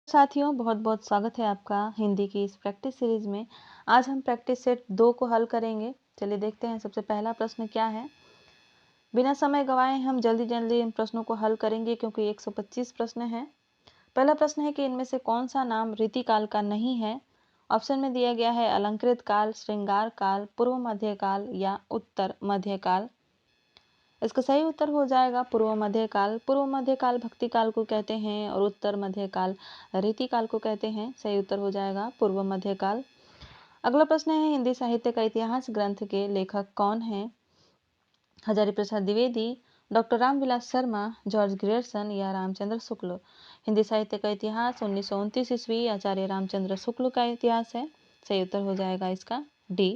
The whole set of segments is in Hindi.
साथियों, बहुत बहुत स्वागत है आपका हिंदी की इस प्रैक्टिस सीरीज में। आज हम प्रैक्टिस सेट 2 को हल करेंगे। चलिए देखते हैं सबसे पहला प्रश्न क्या है। बिना समय गवाए हम जल्दी जल्दी इन प्रश्नों को हल करेंगे क्योंकि 125 प्रश्न हैं। पहला प्रश्न है कि इनमें से कौन सा नाम रीतिकाल का नहीं है। ऑप्शन में दिया गया है अलंकृत काल, श्रृंगार काल, पूर्व मध्यकाल या उत्तर मध्यकाल। इसका सही उत्तर हो जाएगा पूर्व मध्यकाल। पूर्व मध्यकाल भक्ति काल को कहते हैं और उत्तर मध्यकाल रीतिकाल को कहते हैं। सही उत्तर हो जाएगा पूर्व मध्यकाल। अगला प्रश्न है हिंदी साहित्य का इतिहास ग्रंथ के लेखक कौन हैं। Hazari Prasad Dwivedi, doctor Ramvilas Sharma, George Grierson या रामचंद्र शुक्ल। हिंदी साहित्य का इतिहास 1929 ईस्वी आचार्य रामचंद्र शुक्ल का इतिहास है। सही उत्तर हो जाएगा इसका डी।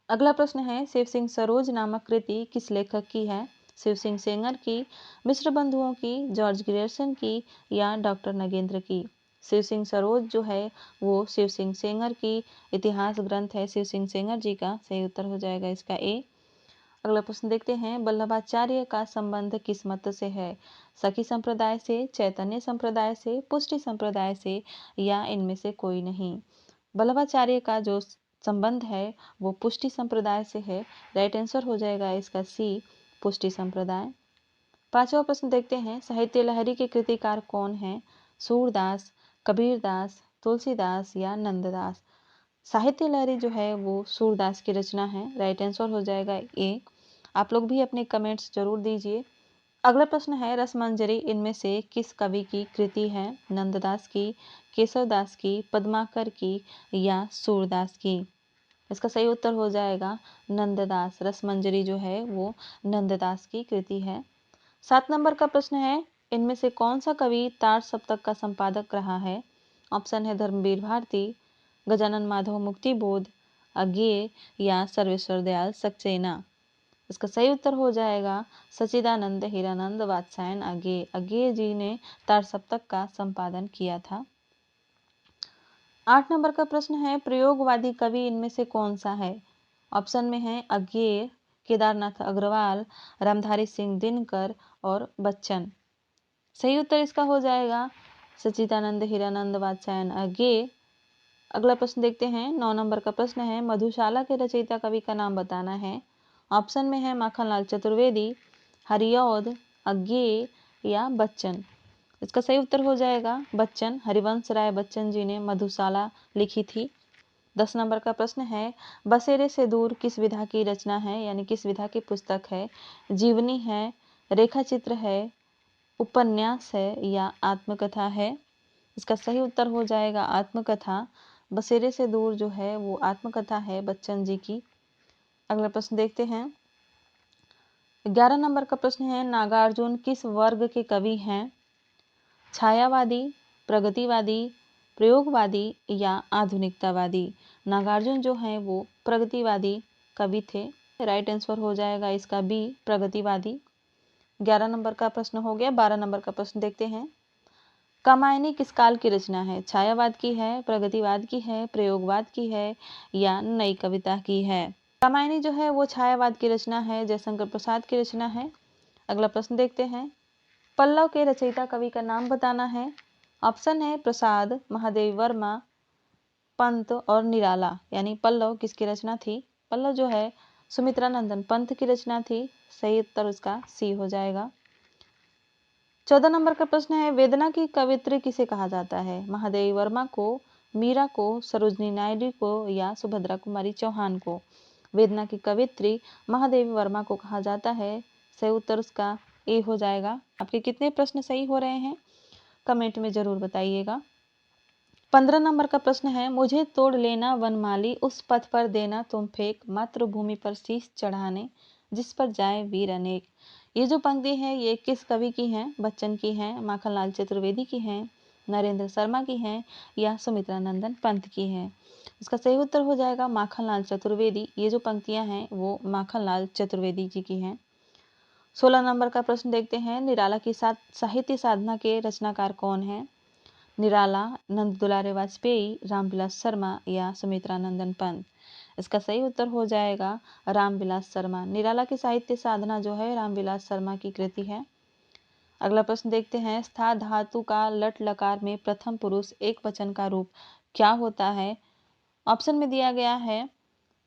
अगला प्रश्न है शिव सिंह सरोज नामक कृति किस लेखक की है। शिव सिंह सेंगर की, मिश्र बंधुओं की, जॉर्ज ग्रियर्सन की या डॉक्टर नगेंद्र की। शिव सिंह सरोज जो है वो शिव सिंह सेंगर की इतिहास ग्रंथ है, शिव सिंह सेंगर जी का। सही उत्तर हो जाएगा इसका ए। अगला प्रश्न देखते हैं वल्लभाचार्य का संबंध किस मत से है। सखी संप्रदाय से, चैतन्य संप्रदाय से, पुष्टि संप्रदाय से या इनमें से कोई नहीं। वल्लभाचार्य का जो संबंध है वो पुष्टि संप्रदाय से है। राइट आंसर हो जाएगा इसका सी, पुष्टि संप्रदाय। पांचवा प्रश्न देखते हैं साहित्य लहरी के कृतिकार कौन है। सूरदास, कबीरदास, तुलसीदास या नंददास। साहित्य लहरी जो है वो सूरदास की रचना है। राइट आंसर हो जाएगा ए। आप लोग भी अपने कमेंट्स जरूर दीजिए। अगला प्रश्न है रसमंजरी इनमें से किस कवि की कृति है। नंददास की, केशवदास की, पद्माकर की या सूरदास की। इसका सही उत्तर हो जाएगा नंददास। रसमंजरी जो है वो नंददास की कृति है। 7 नंबर का प्रश्न है इनमें से कौन सा कवि तार सप्तक का संपादक रहा है। ऑप्शन है धर्मवीर भारती, गजानन माधव मुक्तिबोध, अज्ञेय या सर्वेश्वर दयाल सक्सेना। इसका सही उत्तर हो जाएगा सच्चिदानंद हीरानंद वात्स्यायन अज्ञेय। अज्ञेय जी ने तार सप्तक का संपादन किया था। 8 नंबर का प्रश्न है प्रयोगवादी कवि इनमें से कौन सा है। ऑप्शन में है अज्ञेय, केदारनाथ अग्रवाल, रामधारी सिंह दिनकर और बच्चन। सही उत्तर इसका हो जाएगा सच्चिदानंद हीरानंद वात्स्यायन अज्ञेय। अगला प्रश्न देखते हैं 9 नंबर का प्रश्न है मधुशाला के रचयिता कवि का नाम बताना है। ऑप्शन में है माखनलाल चतुर्वेदी, हरिऔध, अज्ञेय या बच्चन। इसका सही उत्तर हो जाएगा बच्चन। हरिवंश राय बच्चन जी ने मधुशाला लिखी थी। 10 नंबर का प्रश्न है बसेरे से दूर किस विधा की रचना है, यानी किस विधा की पुस्तक है। जीवनी है, रेखा चित्र है, उपन्यास है या आत्मकथा है। इसका सही उत्तर हो जाएगा आत्मकथा। बसेरे से दूर जो है वो आत्मकथा है बच्चन जी की। अगला प्रश्न देखते हैं 11 नंबर का प्रश्न है नागार्जुन किस वर्ग के कवि हैं। छायावादी, प्रगतिवादी, प्रयोगवादी या आधुनिकतावादी। नागार्जुन जो है वो प्रगतिवादी कवि थे। राइट आंसर हो जाएगा इसका बी, प्रगतिवादी। 11 नंबर का प्रश्न हो गया। 12 नंबर का प्रश्न देखते हैं कामायनी किस काल की रचना है। छायावाद की है, प्रगतिवाद की है, प्रयोगवाद की है या नई कविता की है। कामायनी जो है वो छायावाद की रचना है, जयशंकर प्रसाद की रचना है। अगला प्रश्न देखते हैं पल्लव के रचयिता कवि का नाम बताना है। ऑप्शन है प्रसाद, महादेवी वर्मा, पंत और निराला। यानी पल्लव किसकी रचना थी। पल्लव जो है सुमित्रा नंदन पंत की रचना थी। सही उत्तर उसका सी हो जाएगा। 14 नंबर का प्रश्न है वेदना की कवित्री किसे कहा जाता है। महादेवी वर्मा को, मीरा को, सरोजनी नायडू को या सुभद्रा कुमारी चौहान को। वेदना की कवित्री महादेवी वर्मा को कहा जाता है। सही उत्तर उसका ए हो जाएगा। आपके कितने प्रश्न सही हो रहे हैं कमेंट में जरूर बताइएगा। 15 नंबर का प्रश्न है मुझे तोड़ लेना वनमाली, उस पथ पर देना तुम फेंक, मातृभूमि पर शीश चढ़ाने, जिस पर जाए वीर अनेक। ये जो पंक्ति है ये किस कवि की है। बच्चन की है, माखनलाल चतुर्वेदी की है, नरेंद्र शर्मा की है या सुमित्रा नंदन पंत की है। इसका सही उत्तर हो जाएगा माखनलाल चतुर्वेदी। ये जो पंक्तियां हैं वो माखनलाल चतुर्वेदी जी की हैं। 16 नंबर का प्रश्न देखते हैं निराला की साहित्य साधना के रचनाकार कौन है। निराला, नंद दुलारे वाजपेयी, रामविलास शर्मा या सुमित्रा नंदन पंत। इसका सही उत्तर हो जाएगा रामविलास शर्मा। निराला की साहित्य साधना जो है रामविलास शर्मा की कृति है। अगला प्रश्न देखते हैं, स्था धातु का लट लकार में प्रथम पुरुष एक वचन का रूप क्या होता है? ऑप्शन में दिया गया है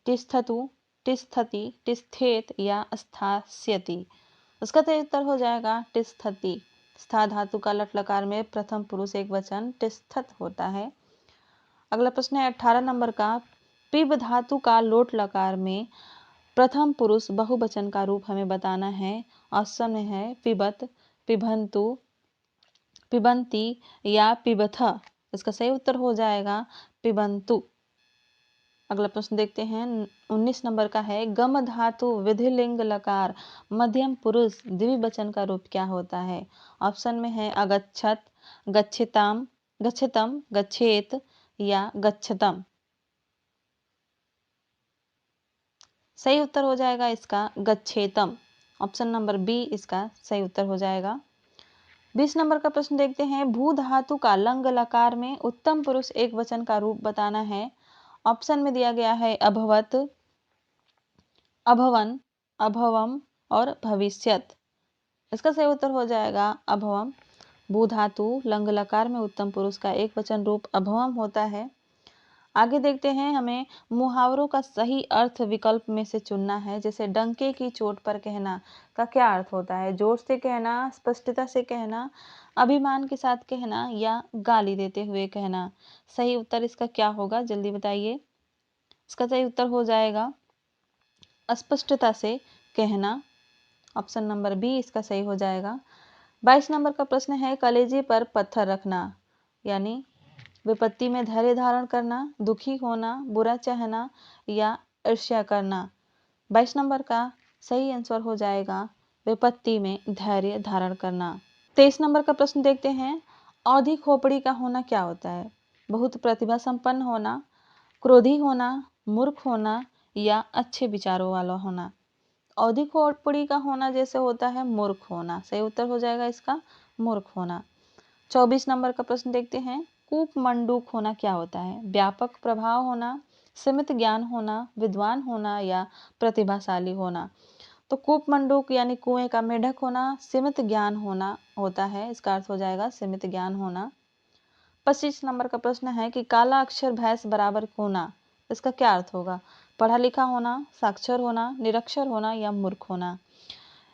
तिष्ठतु, तिष्ठति, तिष्ठेत या स्थास्यति। इसका सही उत्तर हो जाएगा तिष्ठति। स्था धातु का लट लकार में प्रथम पुरुष एक वचन तिष्ठत होता है। अगला प्रश्न है 18 नंबर का, पिब धातु का लोट लकार में प्रथम पुरुष बहुवचन का रूप हमें बताना है। ऑप्शन में है पिबत, पिबंतु, पिबंती या पिबथ। इसका सही उत्तर हो जाएगा पिबंतु। अगला प्रश्न देखते हैं 19 नंबर का है, गम धातु विधिलिंग लकार मध्यम पुरुष द्विवचन का रूप क्या होता है? ऑप्शन में है अगच्छत, गच्छिताम, गच्छतम, गच्छेत या गच्छतम। सही उत्तर हो जाएगा इसका गच्छेतम। ऑप्शन नंबर बी इसका सही उत्तर हो जाएगा। 20 नंबर का प्रश्न देखते हैं, भू धातु का लंग लकार में उत्तम पुरुष एक वचन का रूप बताना है। ऑप्शन में दिया गया है अभवत, अभवन, अभवम और भविष्यत। इसका सही उत्तर हो जाएगा अभवम। भू धातु लंग लकार में उत्तम पुरुष का एक वचन रूप अभवम होता है। आगे देखते हैं, हमें मुहावरों का सही अर्थ विकल्प में से चुनना है। जैसे डंके की चोट पर कहना का क्या अर्थ होता है? जोर से कहना, स्पष्टता से कहना, अभिमान के साथ कहना या गाली देते हुए कहना। सही उत्तर इसका क्या होगा, जल्दी बताइए। इसका सही उत्तर हो जाएगा अस्पष्टता से कहना। ऑप्शन नंबर बी इसका सही हो जाएगा। 22 नंबर का प्रश्न है, कलेजे पर पत्थर रखना यानी विपत्ति में धैर्य धारण करना, दुखी होना, बुरा चाहना या ईर्ष्या करना। 22 नंबर का सही आंसर हो जाएगा विपत्ति में धैर्य धारण करना। 23 नंबर का प्रश्न देखते हैं, औधी खोपड़ी का होना क्या होता है? बहुत प्रतिभा संपन्न होना, क्रोधी होना, मूर्ख होना या अच्छे विचारों वाला होना। औधी खोपड़ी का होना जैसे होता है मूर्ख होना। सही उत्तर हो जाएगा इसका मूर्ख होना। 24 नंबर का प्रश्न देखते हैं, कूप मंडूक होना क्या होता है? व्यापक प्रभाव होना, सीमित ज्ञान होना, विद्वान होना या प्रतिभाशाली होना। तो कूप मंडूक यानी कुएं का मेढक होना सीमित ज्ञान होना होता है। इसका अर्थ हो जाएगा सीमित ज्ञान होना। 25 नंबर का प्रश्न है कि काला अक्षर भैंस बराबर होना, इसका क्या अर्थ होगा? पढ़ा लिखा होना, साक्षर होना, निरक्षर होना या मूर्ख होना।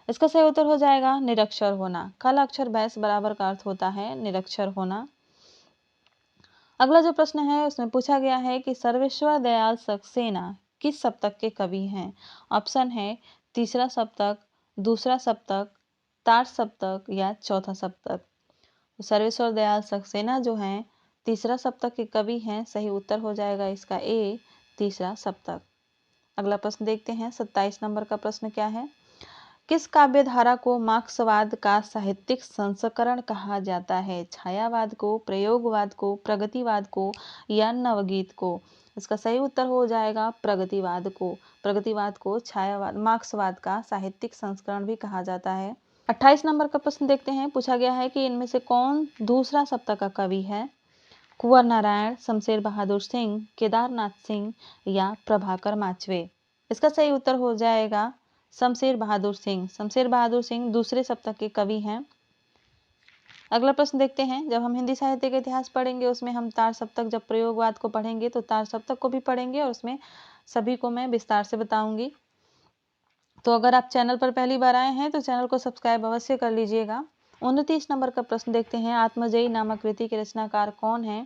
इसका सही उत्तर हो जाएगा निरक्षर होना। काला अक्षर भैंस बराबर का अर्थ होता है निरक्षर होना। अगला जो प्रश्न है उसमें पूछा गया है कि सर्वेश्वर दयाल सक्सेना किस शतक के कवि हैं? ऑप्शन है तीसरा शतक, दूसरा शतक, तार शतक या चौथा शतक। सर्वेश्वर दयाल सक्सेना जो हैं तीसरा शतक के कवि हैं। सही उत्तर हो जाएगा इसका ए तीसरा शतक। अगला प्रश्न देखते हैं 27 नंबर का प्रश्न क्या है, किस काव्य धारा को मार्क्सवाद का साहित्यिक संस्करण कहा जाता है? छायावाद को, प्रयोगवाद को, प्रगतिवाद को या नवगीत को। इसका सही उत्तर हो जाएगा प्रगतिवाद को। प्रगतिवाद को छायावाद मार्क्सवाद का साहित्यिक संस्करण भी कहा जाता है। 28 नंबर का प्रश्न देखते हैं, पूछा गया है कि इनमें से कौन दूसरा शतक का कवि है? कुंवर नारायण, शमशेर बहादुर सिंह, केदारनाथ सिंह या प्रभाकर माचवे। इसका सही उत्तर हो जाएगा शमशेर बहादुर सिंह। शमशेर बहादुर सिंह दूसरे शतक के कवि हैं। अगला प्रश्न देखते हैं, जब हम हिंदी साहित्य का इतिहास पढ़ेंगे उसमें हम तार सप्तक, जब प्रयोगवाद को पढ़ेंगे तो तार सप्तक को भी पढ़ेंगे और उसमें सभी को मैं विस्तार से बताऊंगी। तो अगर आप चैनल पर पहली बार आए हैं तो चैनल को सब्सक्राइब अवश्य कर लीजिएगा। 29 नंबर का प्रश्न देखते हैं, आत्मजयी नामक कृति के रचनाकार कौन है?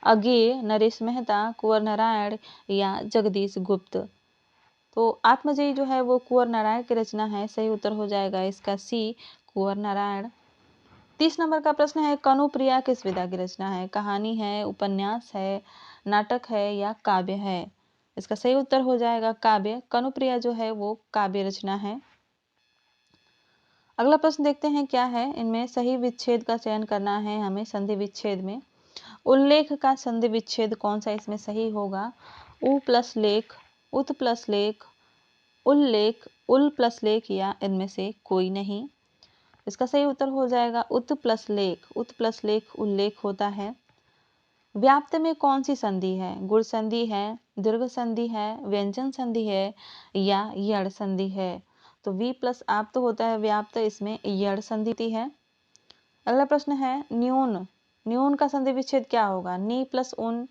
अज्ञेय, नरेश मेहता, कुंवर नारायण या जगदीश गुप्त। तो आत्मजयी जो है वो कुंवर नारायण की रचना है। सही उत्तर हो जाएगा इसका सी कुंवर नारायण। 30 नंबर का प्रश्न है, कनुप्रिया किस विधा की रचना है? कहानी है, उपन्यास है, नाटक है या काव्य है? इसका सही उत्तर हो जाएगा काव्य। कनुप्रिया जो है वो काव्य रचना है। अगला प्रश्न देखते हैं क्या है, इनमें सही विच्छेद का चयन करना है हमें संधि विच्छेद में। उल्लेख का संधि विच्छेद कौन सा इसमें सही होगा? उ प्लस लेख, उत प्लस लेख, उल्लेख, उल प्लस लेख या इनमें से कोई नहीं। इसका सही उत्तर हो जाएगा उत प्लस लेख। उत प्लस लेख उल्लेख होता है। व्याप्त में कौन सी संधि है? गुण संधि है, दीर्घ संधि है, व्यंजन संधि है या यड़ संधि है? तो वी प्लस आप्त होता है व्याप्त, इसमें यड़ संधि है। अगला प्रश्न है न्यून। न्यून का संधि विच्छेद क्या होगा? नी प्लस उन,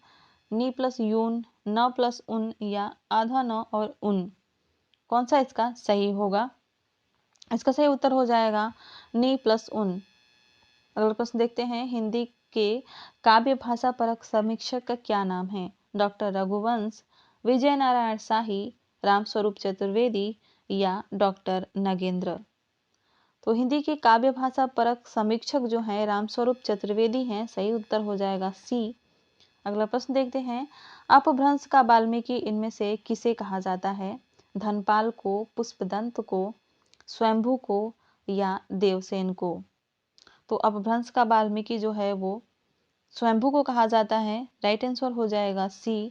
नी प्लस यून, न प्लस उन या आधा न और उन। कौन सा इसका सही होगा? इसका सही उत्तर हो जाएगा नी प्लस उन। अगला प्रश्न देखते हैं हिंदी के काव्य भाषा परक समीक्षक का क्या नाम है? डॉक्टर रघुवंश, विजय नारायण शाही, रामस्वरूप चतुर्वेदी या डॉक्टर नगेंद्र। तो हिंदी के काव्य भाषा परक समीक्षक जो है रामस्वरूप चतुर्वेदी हैं। सही उत्तर हो जाएगा सी। अगला प्रश्न देखते हैं अपभ्रंश का वाल्मीकि इनमें से किसे कहा जाता है? धनपाल को, पुष्पदंत को, स्वयंभू को या देवसेन को। तो अपभ्रंश का वाल्मीकि जो है वो स्वयंभू को कहा जाता है। राइट आंसर हो जाएगा सी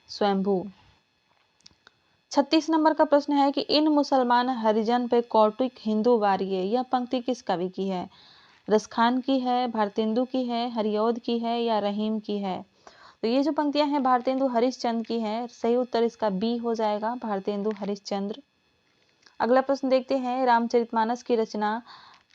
स्वयंभू। 36 नंबर का प्रश्न है कि इन मुसलमान हरिजन पे कौटुक हिंदू वारिये, यह पंक्ति किस कवि की है? रसखान की है, भारतेंदु की है, हरिऔध की है या रहीम की है? तो ये जो पंक्तियां हैं भारतेंदु हरिश्चंद्र की है। सही उत्तर इसका बी हो जाएगा भारतेंदु हरिश्चंद्र। अगला प्रश्न देखते हैं रामचरितमानस की रचना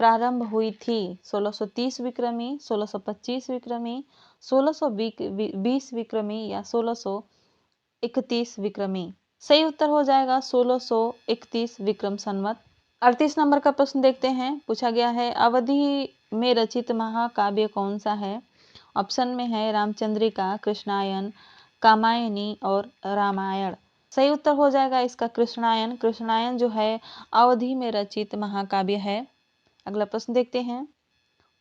प्रारंभ हुई थी 1630 विक्रमी, 1625 विक्रमी, 1620 विक्रमी या 1631 विक्रमी। सही उत्तर हो जाएगा 1631 विक्रम संवत। 38 नंबर का प्रश्न देखते हैं। पूछा गया है अवधि में रचित महाकाव्य कौन सा है? ऑप्शन में है रामचंद्रिका, कृष्णायन, कामायनी और रामायण। सही उत्तर हो जाएगा इसका कृष्णायन। कृष्णायन जो है अवधि में रचित महाकाव्य है। अगला प्रश्न देखते हैं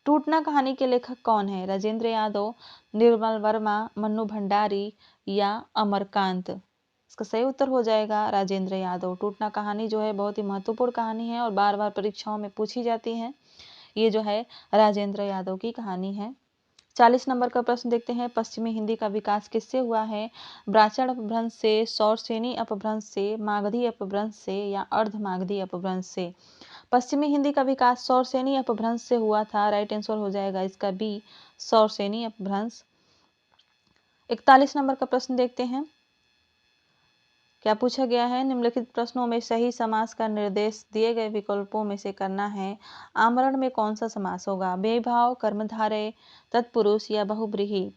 टूटना कहानी के लेखक कौन है? राजेंद्र यादव, निर्मल वर्मा, मन्नू भंडारी या अमरकांत। इसका सही उत्तर हो जाएगा राजेंद्र यादव। टूटना कहानी जो है बहुत ही महत्वपूर्ण कहानी है और बार बार परीक्षाओं में पूछी जाती है। ये जो है राजेंद्र यादव की कहानी है। 40 नंबर का प्रश्न देखते हैं पश्चिमी हिंदी का विकास किससे हुआ है? ब्राह्मण अपभ्रंश से, सौरसेनी अपभ्रंश से, मागधी अपभ्रंश से या अर्धमागधी अपभ्रंश से। पश्चिमी हिंदी का विकास सौरसेनी अपभ्रंश से हुआ था। राइट आंसर हो जाएगा इसका बी सौरसेनी अपभ्रंश। 41 नंबर का प्रश्न देखते हैं क्या पूछा गया है निम्नलिखित प्रश्नों में सही समास का निर्देश दिए गए विकल्पों में से करना है। आमरण में कौन सा समास होगा? बेभाव, कर्मधारय, तत्पुरुष या बहुब्रीहि।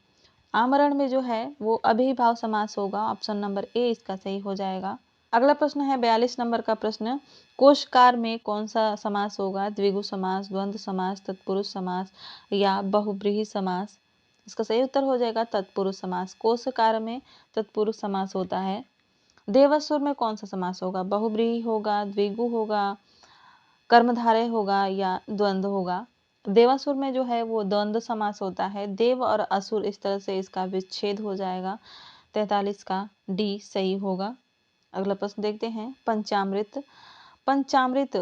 आमरण में जो है वो अभिभाव समास होगा। ऑप्शन नंबर ए इसका सही हो जाएगा। अगला प्रश्न है 42 नंबर का प्रश्न कोशकार में कौन सा समास होगा? द्विगु समास, द्वंद्व समास, तत्पुरुष समास या बहुब्रीहि समास। इसका सही उत्तर हो जाएगा तत्पुरुष समास। कोशकार में तत्पुरुष समास होता है। देवस्वर में कौन सा समास होगा? बहुब्रीहि होगा, द्विगु होगा, कर्मधारय होगा या द्वंद्व होगा। देवासुर में जो है वो द्वंद्व समास होता है। देव और असुर इस तरह से इसका विच्छेद हो जाएगा। 43 का डी सही होगा। अगला प्रश्न देखते हैं पंचामृत। पंचामृत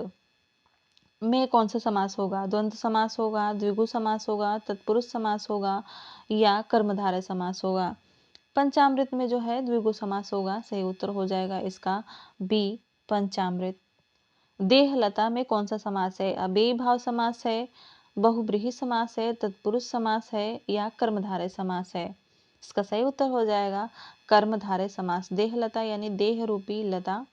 में कौन सा समास होगा? द्वंद्व समास होगा, द्विगु समास होगा, तत्पुरुष समास होगा या कर्मधारय समास होगा। पंचामृत में जो है द्विगु समास होगा। सही उत्तर हो जाएगा इसका बी पंचामृत। देहलता में कौन सा समास है? अव्ययीभाव समास है, बहुब्रीहि समास है, तत्पुरुष समास है या कर्मधारय समास है। इसका सही उत्तर हो जाएगा कर्मधारय समास। देहलता यानी देह रूपी लता।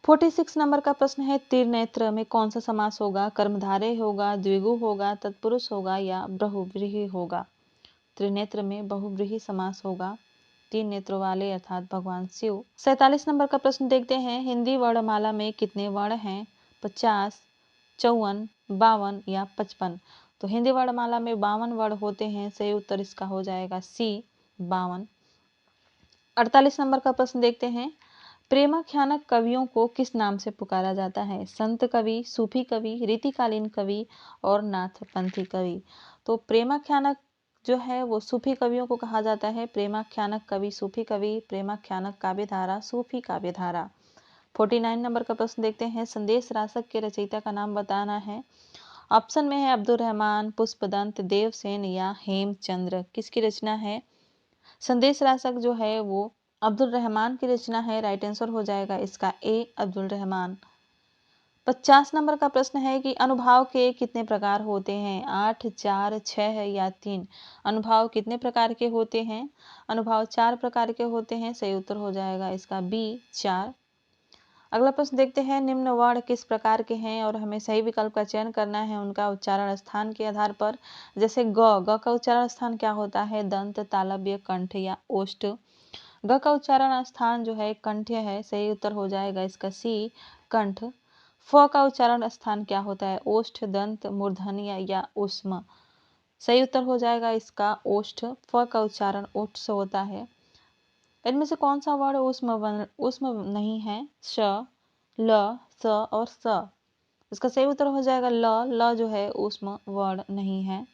46 नंबर का प्रश्न है त्रिनेत्र में कौन सा समास होगा? कर्मधारय होगा, द्विगु होगा, तत्पुरुष होगा या बहुब्रीहि होगा। त्रिनेत्र में बहुब्रीहि समास होगा। 3 नेत्रों वाले अर्थात भगवान शिव। 47 नंबर का प्रश्न देखते हैं हिंदी वर्णमाला में कितने वर्ण हैं? 50, 54, 52 या 55। तो हिंदी वर्णमाला में 52 वर्ण होते हैं। सही उत्तर इसका हो जाएगा सी 52। 48 नंबर का प्रश्न देखते हैं प्रेमाख्यानक कवियों को किस नाम से पुकारा जाता है? संत कवि, सूफी कवि, रीतिकालीन कवि और नाथपंथी कवि। तो प्रेमाख्यानक जो है वो सूफी कवियों को कहा जाता है। प्रेमाख्यानक कवि सूफी कवि, प्रेमाख्यानक काव्यधारा सूफी काव्यधारा। 49 नंबर का प्रश्न देखते हैं संदेश रासक के रचयिता का नाम बताना है। ऑप्शन में है अब्दुल रहमान, पुष्पदंत, देवसेन या हेमचंद्र। किसकी रचना है? संदेश रासक जो है वो अब्दुल रहमान की रचना है। राइट आंसर हो जाएगा इसका ए अब्दुल रहमान। 50 नंबर का प्रश्न है कि अनुभाव के कितने प्रकार होते हैं? 8, 4, 6 या 3। अनुभाव कितने प्रकार के होते हैं? अनुभाव 4 प्रकार के होते हैं। सही उत्तर हो जाएगा इसका बी 4। अगला प्रश्न देखते हैं, निम्न वर्ण किस प्रकार के हैं और हमें सही विकल्प का चयन करना है उनका उच्चारण स्थान के आधार पर। जैसे ग का उच्चारण स्थान क्या होता है, दंत, तालव्य, कंठ या ओष्ठ। ग का उच्चारण स्थान जो है कंठ्य है, सही उत्तर हो जाएगा इसका सी, कंठ। फ का उच्चारण स्थान क्या होता है, ओष्ठ, दंत, मूर्धन्य या उष्म। सही उत्तर हो जाएगा इसका ओष्ठ। फ का उच्चारण ओठ से होता है। इनमें से कौन सा वर्ण उष्म नहीं है, श, ल, स और स। इसका सही उत्तर हो जाएगा ल जो है उष्म वर्ण नहीं है।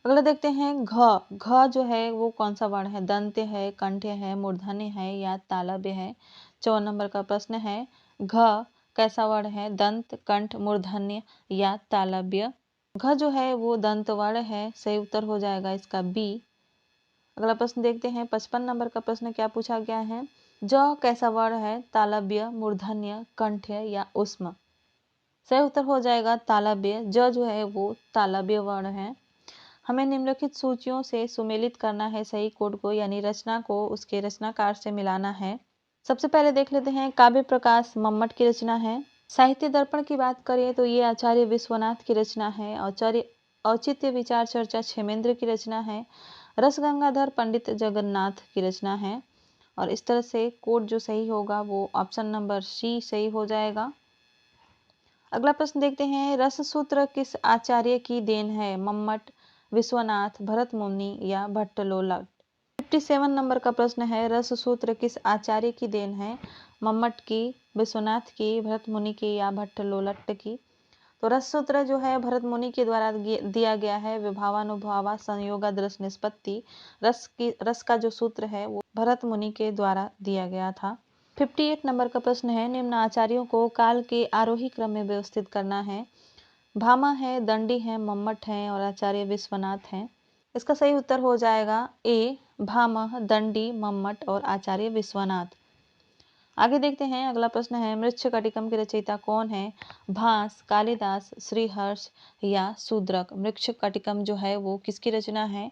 अगला देखते हैं, घ जो है वो कौन सा वर्ण है, दंत्य है, कंठ्य है, मूर्धन्य है या तालव्य है। 54 नंबर का प्रश्न है, घ कैसा वर्ण है, दंत, कंठ, मूर्धन्य या तालव्य। घ जो है वो दंत वर्ण है, सही उत्तर हो जाएगा इसका बी। अगला प्रश्न देखते हैं, 55 नंबर का प्रश्न क्या पूछा गया है, ज कैसा वर्ण है, तालव्य, मूर्धन्य, कंठ्य या उष्म। सही उत्तर हो जाएगा तालव्य। ज जो है वो तालव्य वर्ण है। हमें निम्नलिखित सूचियों से सुमेलित करना है सही कोड को, यानी रचना को उसके रचनाकार से मिलाना है। सबसे पहले देख लेते हैं, काव्य प्रकाश मम्मट की रचना है। साहित्य दर्पण की बात करें तो ये आचार्य विश्वनाथ की रचना है। आचार्य औचित्य विचार चर्चा क्षेमेंद्र की रचना है। रस गंगाधर पंडित जगन्नाथ की रचना है। और इस तरह से कोड जो सही होगा वो ऑप्शन नंबर सी सही हो जाएगा। अगला प्रश्न देखते हैं, रस सूत्र किस आचार्य की देन है, मम्मट, विश्वनाथ, भरत मुनि या भट्टलोलट। 57 नंबर का प्रश्न है, रस सूत्र किस आचार्य की देन है, मम्मट की, विश्वनाथ की, भरत मुनि की या भट्टलोलट की। तो रस सूत्र जो है भरत मुनि के द्वारा दिया गया है। विभावानुभावा संयोगादृश निष्पत्ति, रस का जो सूत्र है वो भरत मुनि के द्वारा दिया गया था। 58 नंबर का प्रश्न है, निम्न आचार्यों को काल के आरोही क्रम में व्यवस्थित करना है। भामा है, दंडी है, मम्मट है और आचार्य विश्वनाथ है। इसका सही उत्तर हो जाएगा ए, भामा, दंडी, मम्मट और आचार्य विश्वनाथ। आगे देखते हैं, अगला प्रश्न है, मृच्छकटिकम के रचयिता कौन है, भास, कालिदास, श्रीहर्ष या शूद्रक। मृच्छकटिकम जो है वो किसकी रचना है,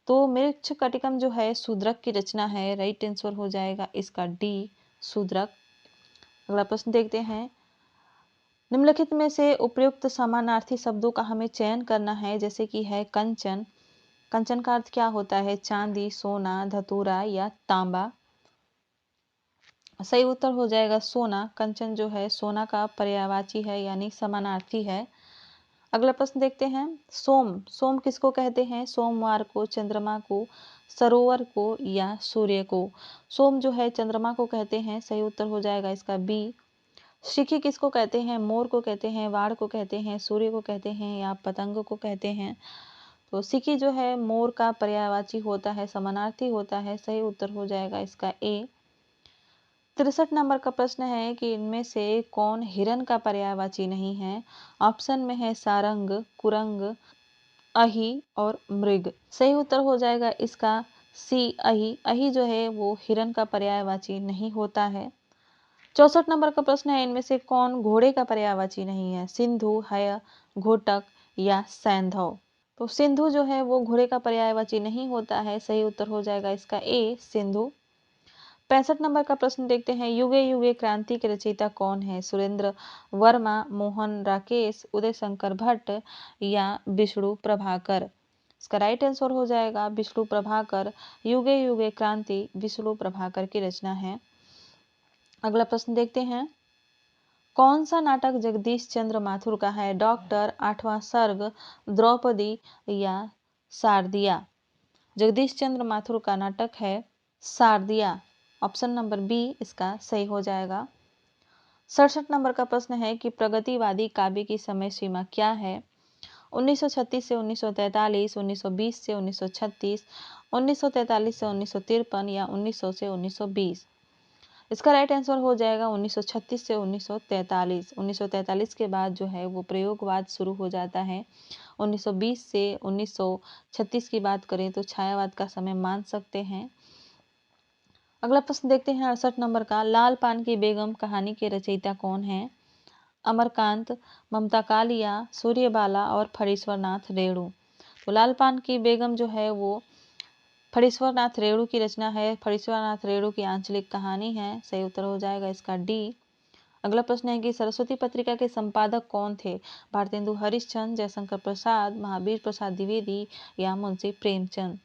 तो मृच्छकटिकम जो है शूद्रक की रचना है। राइट आंसर हो जाएगा इसका डी, शूद्रक। अगला प्रश्न देखते हैं, निम्नलिखित में से उपयुक्त समानार्थी शब्दों का हमें चयन करना है। जैसे कि है कंचन, कंचन का अर्थ क्या होता है, चांदी, सोना, धतूरा या तांबा। सही उत्तर हो जाएगा सोना। कंचन जो है सोना का पर्यायवाची है, यानी समानार्थी है। अगला प्रश्न देखते हैं, सोम, सोम किसको कहते हैं, सोमवार को, चंद्रमा को, सरोवर को या सूर्य को। सोम जो है चंद्रमा को कहते हैं। सही उत्तर हो जाएगा इसका बी। शिखी किसको कहते हैं, मोर को कहते हैं, वाड़ को कहते हैं, सूर्य को कहते हैं या पतंग को कहते हैं। तो शिखी जो है मोर का पर्यायवाची होता है, समानार्थी होता है। सही उत्तर हो जाएगा इसका ए। 63 नंबर का प्रश्न है कि इनमें से कौन हिरन का पर्यायवाची नहीं है। ऑप्शन में है सारंग, कुरंग, अहि और मृग। सही उत्तर हो जाएगा इसका सी, अहि। अहि जो है वो हिरन का पर्यायवाची नहीं होता है। 64 नंबर का प्रश्न है, इनमें से कौन घोड़े का पर्यायवाची नहीं है, सिंधु है, घोटक या सैंधव। तो सिंधु जो है वो घोड़े का पर्यायवाची नहीं होता है। सही उत्तर हो जाएगा इसका ए, सिंधु। 65 नंबर का प्रश्न देखते हैं, युगे युगे क्रांति के रचयिता कौन है, सुरेंद्र वर्मा, मोहन राकेश, उदय शंकर भट्ट या विष्णु प्रभाकर। इसका राइट आंसर हो जाएगा विष्णु प्रभाकर। युगे युगे क्रांति विष्णु प्रभाकर की रचना है। अगला प्रश्न देखते हैं, कौन सा नाटक जगदीश चंद्र माथुर का है, डॉक्टर, आठवां सर्ग, द्रौपदी या शारदिया। जगदीश चंद्र माथुर का नाटक है शारदिया। ऑप्शन नंबर बी इसका सही हो जाएगा। 67 नंबर का प्रश्न है कि प्रगतिवादी काव्य की समय सीमा क्या है, 1936 से 1943, 1920 से 1936, 1943 से 1953 या 1900 से 1920। इसका राइट आंसर हो जाएगा 1936 से 1943। 1943 के बाद जो है वो प्रयोगवाद शुरू हो जाता है। 1920 से 1936 की बात करें तो छायावाद का समय मान सकते हैं। अगला प्रश्न देखते हैं 68 नंबर का, लाल पान की बेगम कहानी के रचयिता कौन है, अमरकांत, ममता कालिया, सूर्यबाला और फरीश्वर नाथ रेणु। तो लाल पान की बेगम जो है वो फणीश्वरनाथ रेणु की रचना है। फणीश्वरनाथ रेणु की आंचलिक कहानी है। सही उत्तर हो जाएगा इसका डी। अगला प्रश्न है कि सरस्वती पत्रिका के संपादक कौन थे? भारतेंदु हरिश्चंद्र, जयशंकर प्रसाद, महावीर प्रसाद द्विवेदी या मुंशी प्रेमचंद।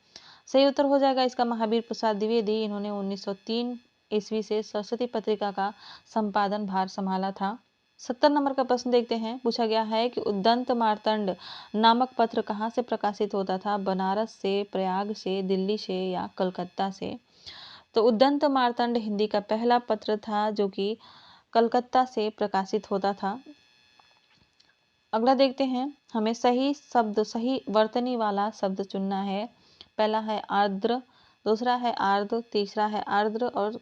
सही उत्तर हो जाएगा इसका महावीर प्रसाद द्विवेदी। इन्होंने 1903 ईस्वी से सरस्वती पत्रिका का संपादन भार संभाला था। 70 नंबर का प्रश्न देखते हैं। पूछा गया है कि उद्दंत मार्तंड नामक पत्र कहाँ से प्रकाशित होता था? बनारस से, प्रयाग से, दिल्ली से या कलकत्ता से। तो उद्दंत मार्तंड हिंदी का पहला पत्र था जो कि कलकत्ता से प्रकाशित होता था। अगला देखते हैं। हमें सही शब्द, सही वर्तनी वाला शब्द चुनना है। पहला है आर्द्र, दूसरा है आर्द्र, तीसरा है आर्द्र और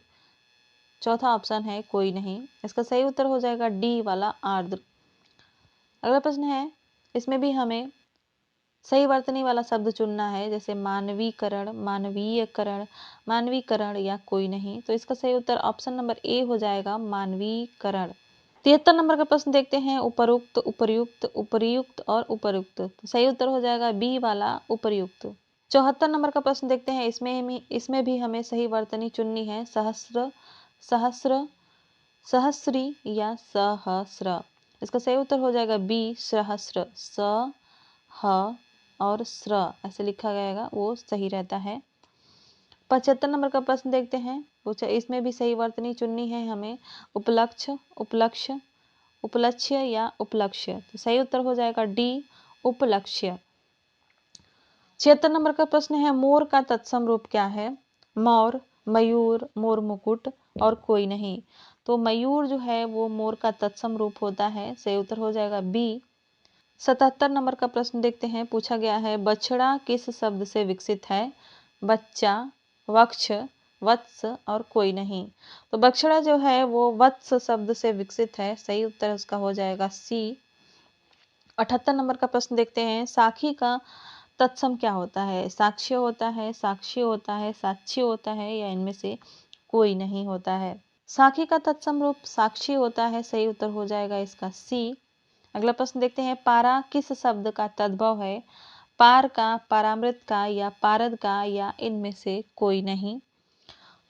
चौथा ऑप्शन है कोई नहीं। इसका सही उत्तर हो जाएगा डी वाला आर्द्र। अगला प्रश्न है, इसमें भी हमें सही वर्तनी वाला शब्द चुनना है, जैसे मानवीकरण, मानवीयकरण, मानवीकरण या कोई नहीं। तो इसका सही उत्तर ऑप्शन नंबर ए हो जाएगा, मानवीकरण। 73 नंबर का प्रश्न देखते हैं। उपरोक्त, उपर्युक्त, उपर्युक्त और उपयुक्त। तो सही उत्तर हो जाएगा बी वाला उपयुक्त। 74 नंबर का प्रश्न देखते हैं। इसमें भी हमें सही वर्तनी चुननी है। सहस्र, सहस्र, सहस्री या सहस्र। इसका सही उत्तर हो जाएगा बी, सहस्र। स, ह और स्र ऐसे लिखा जाएगा, वो सही रहता है। 75 नंबर का प्रश्न देखते हैं। पूछा, इसमें भी सही वर्तनी चुननी है हमें। उपलक्ष्य, उपलक्ष्य, उपलक्ष्य या उपलक्ष्य। तो सही उत्तर हो जाएगा डी, उपलक्ष्य। 76 नंबर का प्रश्न है। मोर का तत्सम रूप क्या है? मोर, मयूर, मोर मुकुट और कोई नहीं। तो मयूर जो है वो मोर का तत्सम रूप होता है। सही उत्तर हो जाएगा बी। 77 नंबर का प्रश्न देखते हैं। पूछा गया है, बछड़ा किस शब्द से विकसित है? बच्चा, वक्ष, वत्स और कोई नहीं। तो बछड़ा जो है वो वत्स शब्द से विकसित है। सही उत्तर उसका हो जाएगा सी। 78 नंबर का प्रश्न देखते हैं। साखी का तत्सम क्या होता है? साक्ष्य होता है, साक्षी होता है, साक्षी होता है या इनमें से कोई नहीं होता है। साखी का तत्सम रूप साक्षी होता है। सही उत्तर हो जाएगा इसका सी। अगला प्रश्न देखते हैं। पारा किस शब्द का तद्भव है? पार का, पारामृत का या पारद का या इनमें से कोई नहीं।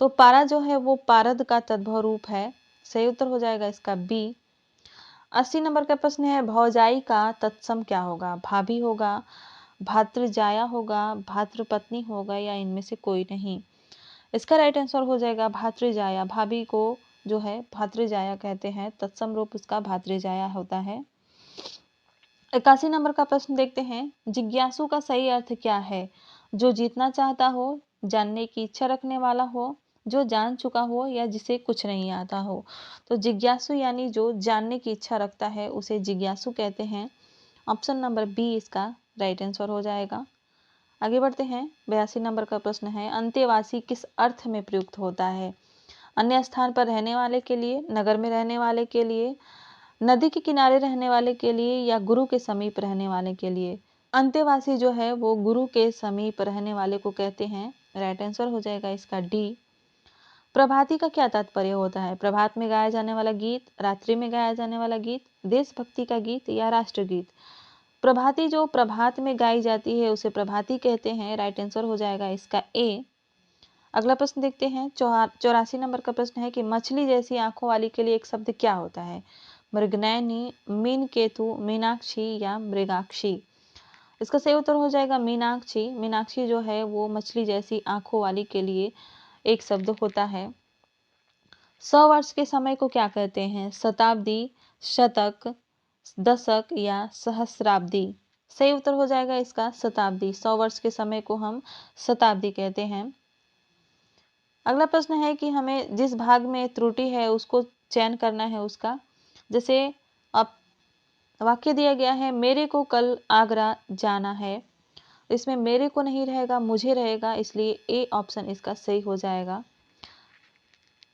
तो पारा जो है वो पारद का तद्भव रूप है। सही उत्तर हो जाएगा इसका बी। 80 नंबर का प्रश्न है। भौजाई का तत्सम क्या होगा? भाभी होगा, भातृजाया होगा, भातृपत्नी होगा या इनमें से कोई नहीं। इसका राइट आंसर हो जाएगा भातृजाया। भाभी को जो है भातृजाया कहते हैं। तत्सम रूप उसका भातृजाया होता है। 81 नंबर का प्रश्न देखते हैं। जिज्ञासु का सही अर्थ क्या है? जो जीतना चाहता हो, जानने की इच्छा रखने वाला हो, जो जान चुका हो या जिसे कुछ नहीं आता हो। तो जिज्ञासु यानी जो जानने की इच्छा रखता है उसे जिज्ञासु कहते हैं। ऑप्शन नंबर बी इसका राइट आंसर हो जाएगा। आगे बढ़ते हैं। 82 नंबर का प्रश्न है। अंतेवासी किस अर्थ में प्रयुक्त होता है? अन्य स्थान पर रहने वाले के लिए, नगर में रहने वाले के लिए, नदी के किनारे रहने वाले के लिए या गुरु के समीप रहने वाले के लिए। अंतेवासी जो है वो गुरु के समीप रहने वाले को कहते हैं। राइट आंसर हो जाएगा इसका डी। प्रभाती का क्या तात्पर्य होता है? प्रभात में गाया जाने वाला गीत, रात्रि में गाया जाने वाला गीत, देशभक्ति का गीत या राष्ट्रगीत। प्रभाती जो प्रभात में गाई जाती है उसे प्रभाती कहते हैं। राइट आंसर हो जाएगा इसका ए। अगला प्रश्न देखते हैं। 84 नंबर का प्रश्न है कि मछली जैसी आंखों वाली के लिए एक शब्द क्या होता है? मृगनयनी, मीनकेतु, मीनाक्षी या मृगाक्षी। इसका सही उत्तर हो जाएगा मीनाक्षी। मीनाक्षी जो है वो मछली जैसी आंखों वाली के लिए एक शब्द होता है। 100 वर्ष के समय को क्या कहते हैं? शताब्दी, शतक, दशक या सहस्राब्दी। सही उत्तर हो जाएगा इसका शताब्दी। 100 वर्ष के समय को हम शताब्दी कहते हैं। अगला प्रश्न है कि हमें जिस भाग में त्रुटि है उसको चयन करना है उसका। जैसे अब वाक्य दिया गया है, मेरे को कल आगरा जाना है। इसमें मेरे को नहीं रहेगा, मुझे रहेगा, इसलिए ए ऑप्शन इसका सही हो जाएगा।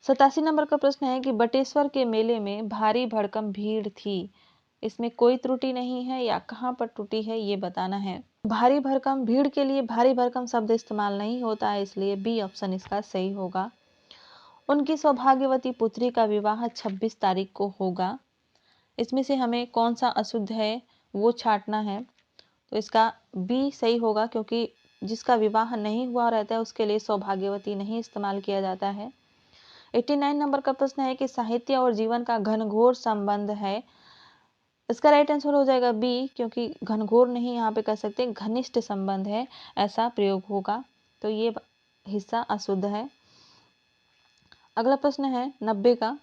87 नंबर का प्रश्न है कि बटेश्वर के मेले में भारी भड़कम भीड़ थी। इसमें कोई त्रुटि नहीं है या कहाँ पर त्रुटि है ये बताना है। भारी भरकम भीड़ के लिए भारी भरकम शब्द इस्तेमाल नहीं होता है, इसलिए बी ऑप्शन इसका सही होगा। उनकी सौभाग्यवती पुत्री का विवाह 26 तारीख को होगा। इसमें से हमें कौन सा अशुद्ध है वो छांटना है। तो इसका बी सही होगा क्योंकि जिसका विवाह नहीं हुआ रहता है उसके लिए सौभाग्यवती नहीं इस्तेमाल किया जाता है। 89 नंबर का प्रश्न है कि साहित्य और जीवन का घनघोर संबंध है। इसका राइट आंसर हो जाएगा बी, क्योंकि घनघोर नहीं यहाँ पे कह सकते, घनिष्ठ संबंध है, ऐसा प्रयोग होगा। तो ये हिस्सा अशुद्ध है। अगला प्रश्न है 90 का,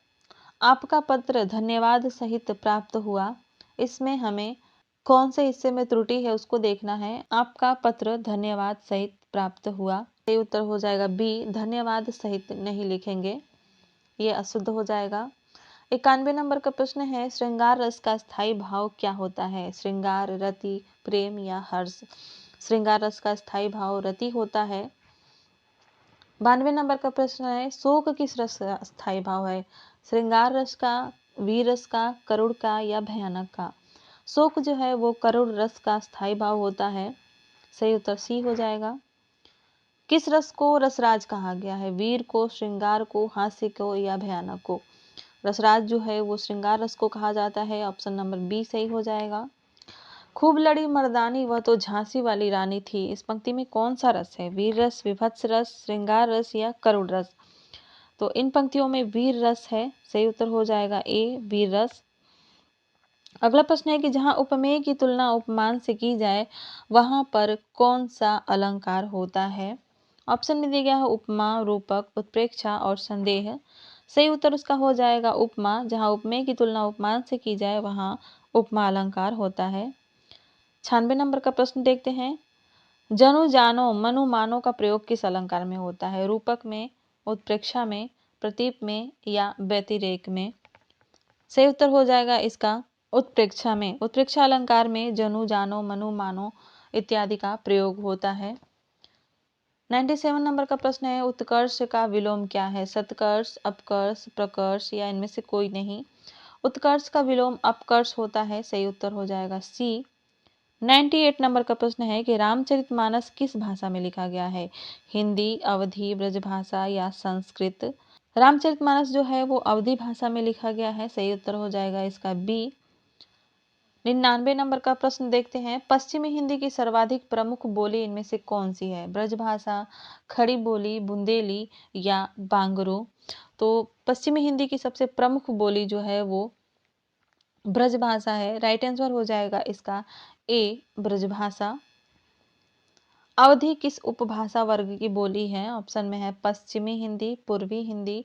आपका पत्र धन्यवाद सहित प्राप्त हुआ। इसमें हमें कौन से हिस्से में त्रुटि है उसको देखना है। आपका पत्र धन्यवाद सहित प्राप्त हुआ, सही उत्तर हो जाएगा बी, धन्यवाद सहित नहीं लिखेंगे, ये अशुद्ध हो जाएगा। 91 नंबर का प्रश्न है, श्रृंगार रस का स्थायी भाव क्या होता है? श्रृंगार, रति, प्रेम या हर्ष? श्रृंगार रस का स्थायी भाव रति होता है। 92 नंबर का प्रश्न है, शोक किस रस का स्थायी भाव है? श्रृंगार रस का, वीर रस का, करुण का या भयानक का? शोक जो है वो करुण रस का स्थायी भाव होता है, सही उत्तर सी हो जाएगा। किस रस को रसराज कहा गया है? वीर को, श्रृंगार को, हास्य को या भयानक को? रसराज जो है वो श्रृंगार रस को कहा जाता है, ऑप्शन नंबर बी सही हो जाएगा। खूब लड़ी मर्दानी वह तो झांसी वाली रानी थी। इस पंक्ति में कौन सा रस है? वीर रस, विभत्स रस, श्रृंगार रस या करुण रस? तो इन पंक्तियों में वीर रस है, सही उत्तर हो जाएगा ए, वीर रस। अगला प्रश्न है कि जहां उपमेय की तुलना उपमान से की जाए वहां पर कौन सा अलंकार होता है? ऑप्शन में दिया गया है उपमा, रूपक, उत्प्रेक्षा और संदेह। सही उत्तर उसका हो जाएगा उपमा। जहां उपमेय की तुलना उपमान से की जाए वहां उपमा अलंकार होता है। 96 नंबर का प्रश्न देखते हैं, जनु जानो मनु मानो का प्रयोग किस अलंकार में होता है? रूपक में, उत्प्रेक्षा में, प्रतीप में या व्यतिरेक में? सही उत्तर हो जाएगा इसका उत्प्रेक्षा में। उत्प्रेक्षा अलंकार में जनु जानो मनु मानो इत्यादि का प्रयोग होता है। 97 नंबर का प्रश्न है, उत्कर्ष का विलोम क्या है? सत्कर्ष, अपकर्ष, प्रकर्ष या इनमें से कोई नहीं? उत्कर्ष का विलोम अपकर्ष होता है, सही उत्तर हो जाएगा सी। 98 नंबर का प्रश्न है कि रामचरितमानस किस भाषा में लिखा गया है? हिंदी, अवधी, ब्रजभाषा या संस्कृत? रामचरितमानस जो है वो अवधी भाषा में लिखा गया है, सही उत्तर हो जाएगा इसका बी। 99 नंबर का प्रश्न देखते हैं, पश्चिमी हिंदी की सर्वाधिक प्रमुख बोली इनमें से कौन सी है? ब्रजभाषा, खड़ी बोली, बुंदेली या बांगरू? तो पश्चिमी हिंदी की सबसे प्रमुख बोली जो है वो ब्रजभाषा है, राइट आंसर हो जाएगा इसका ए, ब्रजभाषा। अवधी किस उपभाषा वर्ग की बोली है? ऑप्शन में है पश्चिमी हिंदी, पूर्वी हिंदी,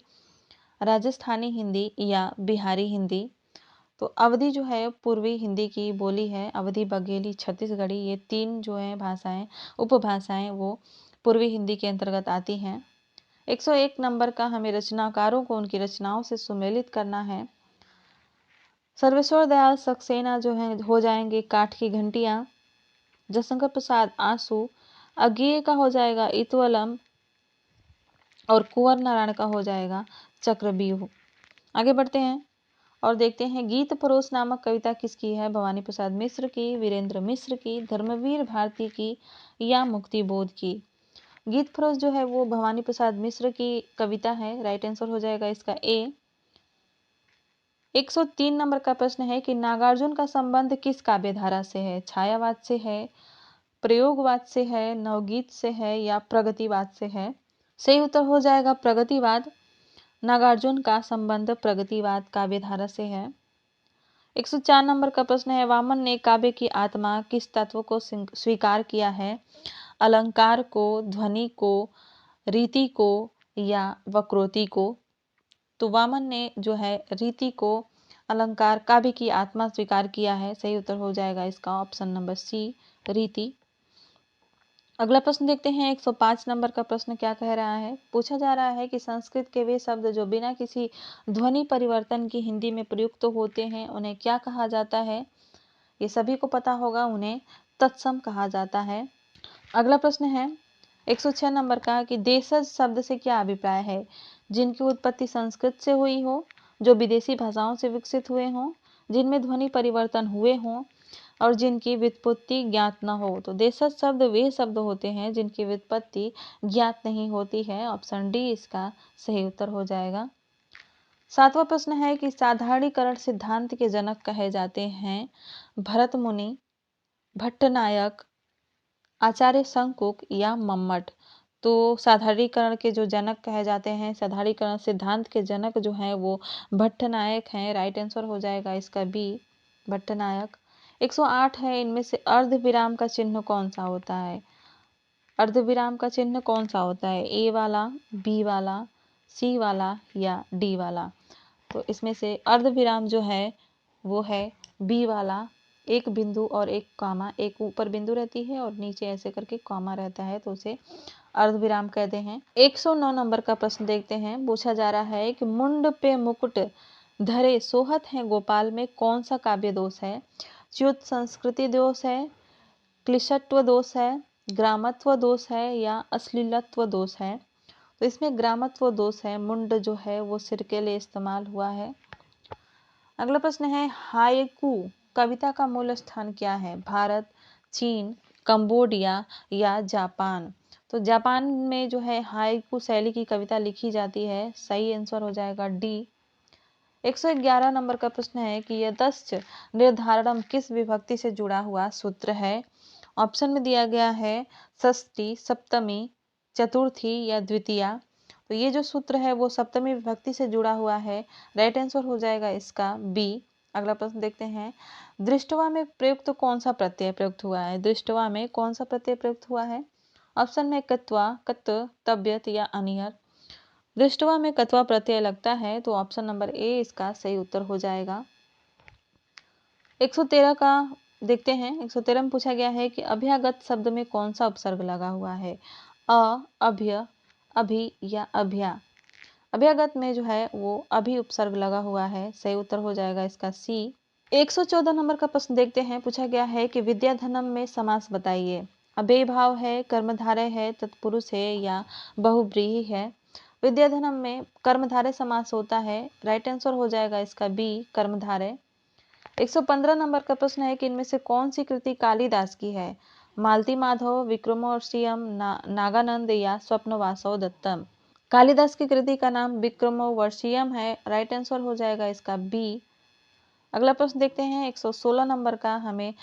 राजस्थानी हिंदी या बिहारी हिंदी। तो अवधी जो है पूर्वी हिंदी की बोली है। अवधी, बघेली, छत्तीसगढ़ी ये तीन जो है भाषाएं, उपभाषाएं वो पूर्वी हिंदी के अंतर्गत आती हैं। 101 नंबर का हमें रचनाकारों को उनकी रचनाओं से सुमेलित करना है। सर्वेश्वर दयाल सक्सेना जो है हो जाएंगे काठ की घंटियां, जयशंकर प्रसाद आंसू, अज्ञेय का हो जाएगा इतवलम और कुंवर नारायण का हो जाएगा चक्रव्यूह। आगे बढ़ते हैं और देखते हैं, गीत परोस नामक कविता किसकी है? भवानी प्रसाद मिश्र की, वीरेंद्र मिश्र की, धर्मवीर भारती की या मुक्तिबोध की? गीत परोस जो है वो भवानी प्रसाद मिश्र की कविता है, राइट आंसर हो जाएगा इसका ए। 103 नंबर का प्रश्न है कि नागार्जुन का संबंध किस काव्य धारा से है? छायावाद से है, प्रयोगवाद से है, नवगीत से है या प्रगतिवाद से है? सही उत्तर हो जाएगा प्रगतिवाद। नागार्जुन का संबंध प्रगतिवाद काव्य धारा से है। 104 नंबर का प्रश्न है, वामन ने काव्य की आत्मा किस तत्व को स्वीकार किया है? अलंकार को, ध्वनि को, रीति को या वक्रोक्ति को? तो वामन ने जो है रीति को, अलंकार, काव्य की आत्मा स्वीकार किया है, सही उत्तर हो जाएगा इसका ऑप्शन नंबर सी, रीति। अगला प्रश्न देखते हैं, 105 नंबर का प्रश्न क्या कह रहा है? पूछा जा रहा है कि संस्कृत के वे शब्द जो बिना किसी ध्वनि परिवर्तन की हिंदी में प्रयुक्त होते हैं उन्हें क्या कहा जाता है? ये सभी को पता होगा, उन्हें तत्सम कहा जाता है। अगला प्रश्न है 106 नंबर का कि देशज शब्द से क्या अभिप्राय है? जिनकी उत्पत्ति संस्कृत से हुई हो, जो विदेशी भाषाओं से विकसित हुए हों, जिनमें ध्वनि परिवर्तन हुए हों और जिनकी व्युत्पत्ति ज्ञात न हो। तो देशज शब्द वे शब्द होते हैं जिनकी व्युत्पत्ति ज्ञात नहीं होती है, ऑप्शन डी इसका सही उत्तर हो जाएगा। 7वां प्रश्न है कि साधारणीकरण सिद्धांत के जनक कहे जाते हैं भरत मुनि, भट्टनायक, आचार्य शंकुक या मम्मट। तो साधारणीकरण के जो जनक कहे जाते हैं, साधारणीकरण सिद्धांत के जनक जो हैं वो भट्टनायक हैं। राइट आंसर हो जाएगा इसका बी, भट्टनायक। 108 है, इनमें से अर्धविराम का चिन्ह कौन सा होता है? अर्धविराम का चिन्ह कौन सा होता है? ए वाला, बी वाला, सी वाला या डी वाला? तो इसमें से अर्धविराम जो है वो है बी वाला, एक बिंदु और एक कॉमा, एक ऊपर बिंदु रहती है और नीचे ऐसे करके कॉमा रहता है, तो उसे अर्धविराम कहते हैं। 109 नंबर का प्रश्न देखते हैं। पूछा जा रहा है कि मुंड पे मुकुट धरे सोहत है गोपाल में कौन सा काव्य दोष है? च्युत संस्कृति दोष है, क्लिशत्व दोष है, ग्रामत्व दोष है या अश्लीलत्व दोष है? तो इसमें ग्रामत्व दोष है। मुंड जो है वो सिर के लिए इस्तेमाल हुआ है। अगला प्रश्न है, हायकू कविता का मूल स्थान क्या है? भारत, चीन, कंबोडिया या जापान? तो जापान में जो है हायकू शैली की कविता लिखी जाती है। सही आंसर हो जाएगा डी। 111 नंबर का प्रश्न है कि यतश्च निर्धारणम किस विभक्ति से जुड़ा हुआ सूत्र है? ऑप्शन में दिया गया है षष्ठी, सप्तमी, चतुर्थी या द्वितीया। तो ये जो सूत्र है वो सप्तमी विभक्ति से जुड़ा हुआ है। राइट आंसर हो जाएगा इसका बी। अगला प्रश्न देखते हैं। दृष्टवा में प्रयुक्त कौन सा प्रत्यय प्रयुक्त हुआ है? दृष्टवा में कौन सा प्रत्यय प्रयुक्त हुआ है? ऑप्शन में कत्वा, कत, तब्यत या अनियर। दृष्टवा में कत्वा प्रत्यय लगता है, तो ऑप्शन नंबर ए इसका सही उत्तर हो जाएगा। 113 का देखते हैं। 113 में पूछा गया है कि अभ्यागत शब्द में कौन सा उपसर्ग लगा हुआ है? अ, अभ्य, अभि या अभ्या? अभ्यागत में जो है वो अभि उपसर्ग लगा हुआ है। सही उत्तर हो जाएगा इसका सी। 114 नंबर का प्रश्न देखते हैं। पूछा गया है कि विद्याधनम में समास बताइए। अव्ययी भाव है, कर्मधारय है, तत्पुरुष है या बहुव्रीहि है? विद्याधनम में कर्मधारय समास होता है। राइट आंसर हो जाएगा इसका बी, कर्मधारय। 115 नंबर का प्रश्न है कि इनमें से कौन सी कृति कालिदास की है? मालती माधव, विक्रमोर्वशीयम, नागानंद या स्वप्नवासव दत्तम? कालिदास की कृति का नाम विक्रमोर्वशीयम है। राइट आंसर हो जाएगा इसका बी। अगला प्रश्न देखते हैं। 116 नंबर का हमें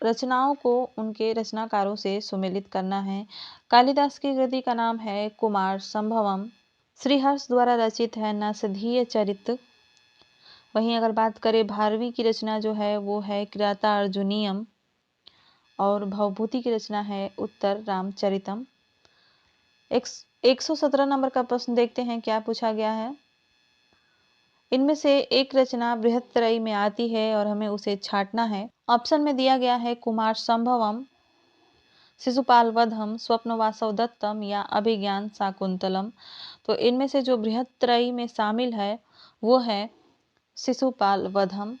रचनाओं को उनके रचनाकारों से सुमेलित करना है। कालिदास की कृति का नाम है कुमार संभवम। श्रीहर्ष द्वारा रचित है नासधीय चरित। वहीं अगर बात करें भारवी की रचना जो है वो है किराता अर्जुनियम और भवभूति की रचना है उत्तर रामचरितम। 117 नंबर का प्रश्न देखते हैं क्या पूछा गया है। इनमें से एक रचना बृहत्त्रयी में आती है और हमें उसे छांटना है। ऑप्शन में दिया गया है कुमार संभवम, शिशुपाल वधम, स्वप्नवासव दत्तम या अभिज्ञान शाकुंतलम। तो इनमें से जो बृहत्त्रयी में शामिल है वो है शिशुपाल वधम।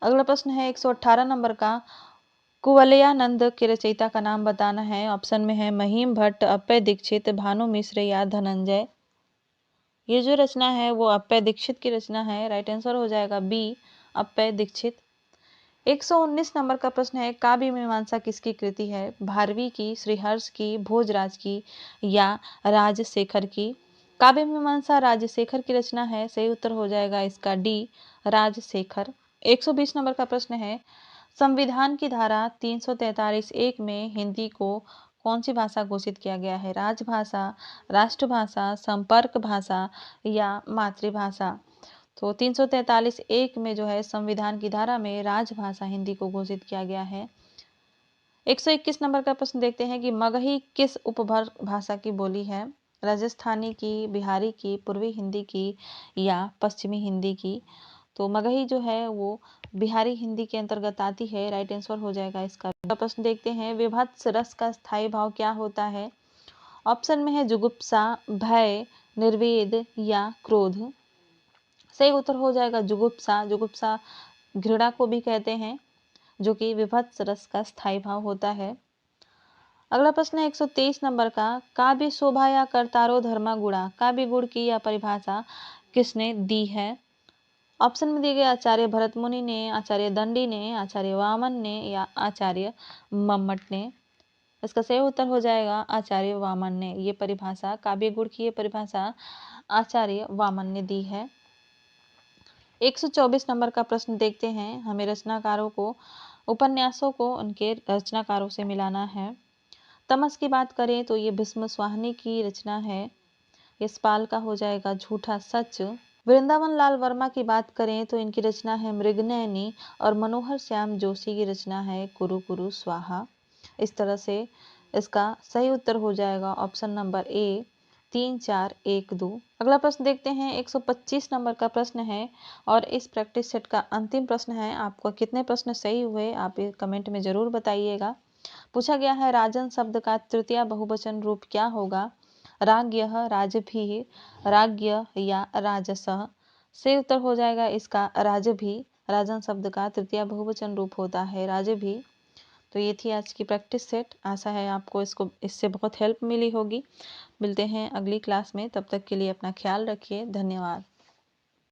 अगला प्रश्न है 118 नंबर का। कुवलयानंद के रचयिता का नाम बताना है। ऑप्शन में है महिम भट्ट, अप्पय दीक्षित, भानु मिश्र या धनंजय। ये जो रचना है वो अप्पय दीक्षित की रचना है। राइट आंसर हो जाएगा बी, अप्पय दीक्षित। 119 नंबर का प्रश्न है काव्य मीमांसा किसकी कृति है? भारवी की, श्रीहर्ष की, भोजराज की या राजशेखर की? काव्य मीमांसा राजशेखर की रचना है। सही उत्तर हो जाएगा इसका डी, राजशेखर। 120 नंबर का प्रश्न है संविधान की धारा 343(1) में हिंदी को कौन सी भाषा घोषित किया गया है? राजभाषा, राष्ट्रभाषा, संपर्क भाषा या मातृभाषा? तो 343(1) में जो है संविधान की धारा में राजभाषा हिंदी को घोषित किया गया है। 121 नंबर का प्रश्न देखते हैं कि मगही किस उपभाषा की बोली है? राजस्थानी की, बिहारी की, पूर्वी हिंदी की या पश्चिमी हिंदी की? तो मगही जो है वो बिहारी हिंदी के अंतर्गत आती है। राइट आंसर हो जाएगा इसका। प्रश्न देखते हैं विभत्स रस का स्थायी भाव क्या होता है? ऑप्शन में है जुगुप्सा, भय, निर्वेद या क्रोध। सही उत्तर हो जाएगा जुगुप्सा। जुगुप्सा घृणा को भी कहते हैं, जो कि विभत्स रस का स्थायी भाव होता है। अगला प्रश्न है 123 नंबर का। काव्य शोभा या कर्तारो धर्मा गुणा, काव्य गुण की यह परिभाषा किसने दी है? ऑप्शन में दिए गए आचार्य भरत मुनि ने, आचार्य दंडी ने, आचार्य वामन ने या आचार्य मम्मट ने? इसका सही उत्तर हो जाएगा आचार्य वामन ने। ये परिभाषा, काव्य गुण की ये परिभाषा आचार्य वामन ने दी है। 124 नंबर का प्रश्न देखते हैं। हमें रचनाकारों को, उपन्यासों को उनके रचनाकारों से मिलाना है। तमस की बात करें तो ये भीष्म स्वाहिनी की रचना है। यशपाल का हो जाएगा झूठा सच। वृंदावन लाल वर्मा की बात करें तो इनकी रचना है मृगनयनी और मनोहर श्याम जोशी की रचना है कुरु कुरु स्वाहा। इस तरह से इसका सही उत्तर हो जाएगा ऑप्शन नंबर ए 3 4 1 2। अगला प्रश्न देखते हैं। 125 नंबर का प्रश्न है और इस प्रैक्टिस सेट का अंतिम प्रश्न है। आपको कितने प्रश्न सही हुए आप ये कमेंट में जरूर बताइएगा। पूछा गया है राजन शब्द का तृतीय बहुवचन रूप क्या होगा। राज्ञः, राजभिः, राज्ञ या राजसः। सही उत्तर हो जाएगा इसका राजभी। राजन शब्द का तृतीय बहुवचन रूप होता है राजभी। तो ये थी आज की प्रैक्टिस सेट। आशा है आपको इससे बहुत हेल्प मिली होगी। मिलते हैं अगली क्लास में, तब तक के लिए अपना ख्याल रखिए। धन्यवाद।